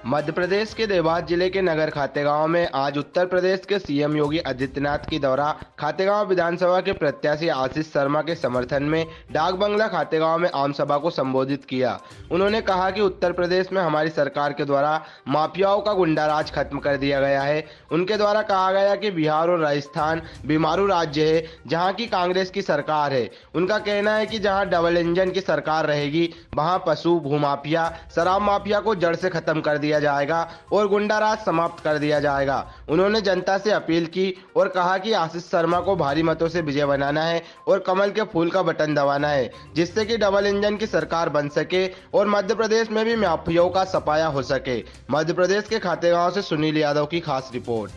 मध्य प्रदेश के देवास जिले के नगर खातेगांव में आज उत्तर प्रदेश के सीएम योगी आदित्यनाथ की दौरा खातेगांव विधानसभा के प्रत्याशी आशीष शर्मा के समर्थन में डाक बंगला खातेगांव में आम सभा को संबोधित किया। उन्होंने कहा कि उत्तर प्रदेश में हमारी सरकार के द्वारा माफियाओं का गुंडाराज खत्म कर दिया गया है। उनके द्वारा कहा गया कि बिहार और राजस्थान बीमारू राज्य है जहाँ की कांग्रेस की सरकार है। उनका कहना है कि जहाँ डबल इंजन की सरकार रहेगी वहाँ पशु भूमाफिया शराब माफिया को जड़ से खत्म कर दिया जाएगा और गुंडाराज समाप्त कर दिया जाएगा। उन्होंने जनता से अपील की और कहा कि आशीष शर्मा को भारी मतों से विजय बनाना है और कमल के फूल का बटन दबाना है, जिससे कि डबल इंजन की सरकार बन सके और मध्य प्रदेश में भी माफियाओं का सफाया हो सके। मध्य प्रदेश के खातेगांव से सुनील यादव की खास रिपोर्ट।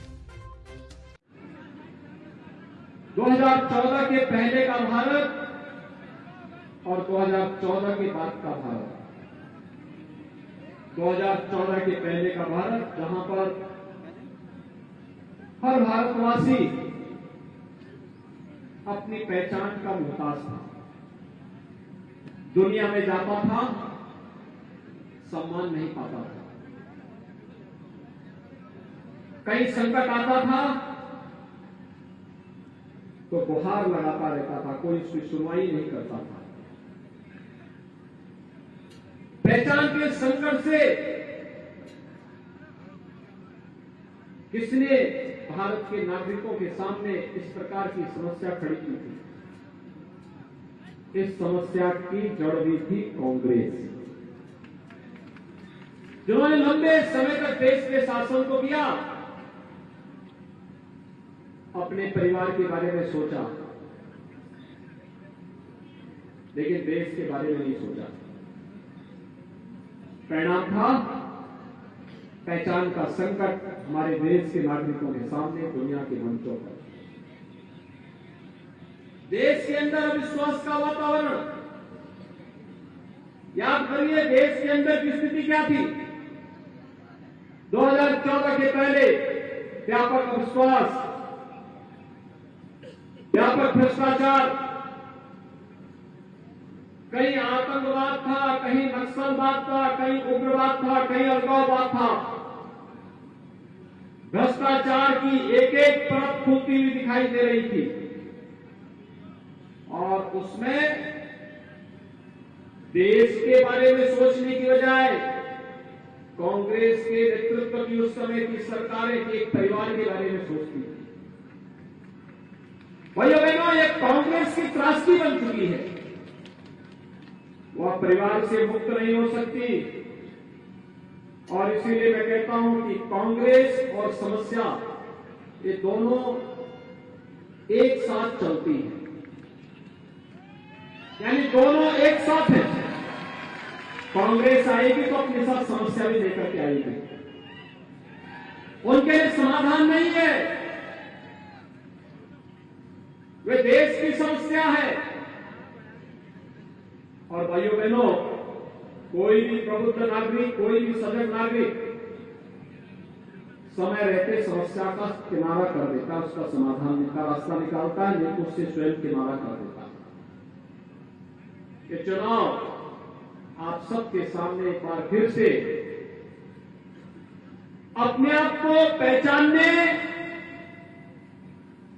2014 के पहले का भारत और 2014 के बाद का भारत। 2014 के पहले का भारत जहां पर हर भारतवासी अपनी पहचान का मोहताज था, दुनिया में जाता था, सम्मान नहीं पाता था, कहीं संकट आता था तो गुहार लगाता रहता था, कोई उसकी सुनवाई नहीं करता था। पहचान के संकट से किसने भारत के नागरिकों के सामने इस प्रकार की समस्या खड़ी की थी? इस समस्या की जड़ भी थी कांग्रेस, जिन्होंने लंबे समय तक देश के शासन को किया, अपने परिवार के बारे में सोचा, लेकिन देश के बारे में नहीं सोचा। परिणाम था पहचान का संकट हमारे देश के नागरिकों के सामने, दुनिया के मंचों पर। देश के अंदर अविश्वास का वातावरण, याद करिए देश के अंदर की स्थिति क्या थी। 2014 के पहले व्यापक अविश्वास, व्यापक भ्रष्टाचार, कहीं आतंकवाद था, कहीं नक्सलवाद था, कहीं उग्रवाद था, कहीं अलगाववाद था। भ्रष्टाचार की एक एक परत खुलती हुई दिखाई दे रही थी और उसमें देश के बारे में सोचने की बजाय कांग्रेस के नेतृत्व की उस समय की सरकारें एक परिवार के बारे में सोचती थी। भाइयों बहनों, ये कांग्रेस की त्रासदी बन चुकी है, वह परिवार से मुक्त नहीं हो सकती। और इसीलिए मैं कहता हूं कि कांग्रेस और समस्या ये दोनों एक साथ चलती हैं, यानी दोनों एक साथ हैं। कांग्रेस आएगी तो अपने साथ समस्या भी लेकर के आएगी, उनके लिए समाधान नहीं है, वे देश की समस्या है। और भाइयों बहनों, कोई भी प्रबुद्ध नागरिक, कोई भी सजग नागरिक समय रहते समस्या का किनारा कर देता, उसका समाधान का रास्ता निकालता है, नहीं तो उससे स्वयं किनारा कर देता। ये चुनाव आप सबके सामने एक बार फिर से अपने आप को पहचानने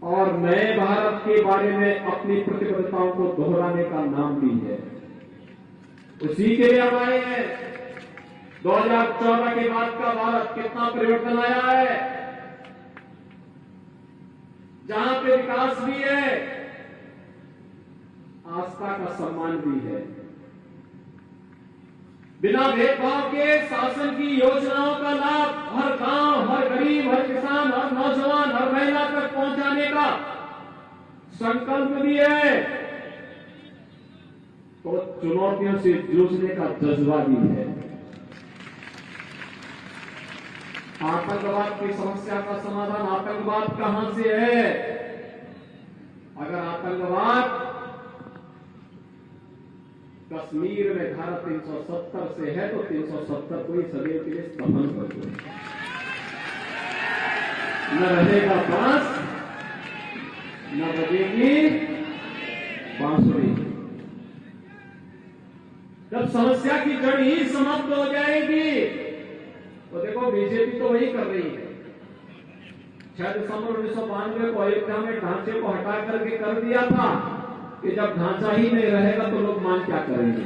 और नए भारत के बारे में अपनी प्रतिबद्धताओं को दोहराने का नाम भी है। उसी के लिए हम आए हैं। 2014 के बाद का भारत कितना परिवर्तन आया है, जहां पे विकास भी है, आस्था का सम्मान भी है, बिना भेदभाव के शासन की योजनाओं का लाभ हर गांव, हर गरीब, हर किसान, हर नौजवान, हर महिला तक पहुंचाने का संकल्प भी है, तो चुनौतियों से जूझने का जज्बा भी है। आतंकवाद की समस्या का समाधान आतंकवाद कहां से है? अगर आतंकवाद कश्मीर में धारा 370 से है तो 370 को ही सदैव के लिए दफन कर दो, न रहेगा बांस, न बजेगी बांसुरी। जब समस्या की जड़ ही समाप्त हो जाएगी तो देखो बीजेपी तो वही कर रही है। 6 दिसंबर 1992 को अयोध्या में ढांचे को हटा करके कर दिया था कि जब ढांचा ही नहीं रहेगा तो लोग मान क्या करेंगे।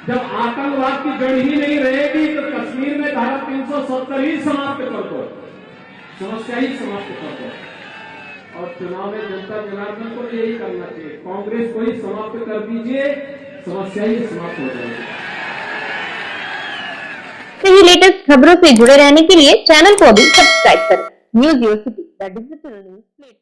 जब आतंकवाद की जड़ ही नहीं रहेगी तो कश्मीर में धारा 370 ही समाप्त कर दो, समस्या ही समाप्त कर दो। और चुनाव में जनता जनार्दन को यही करना चाहिए, कांग्रेस को ही समाप्त कर दीजिए, समस्या ही समाप्त हो जाएगी। सही लेटेस्ट खबरों से जुड़े रहने के लिए चैनल को अभी सब्सक्राइब करें। News university the digital news platform.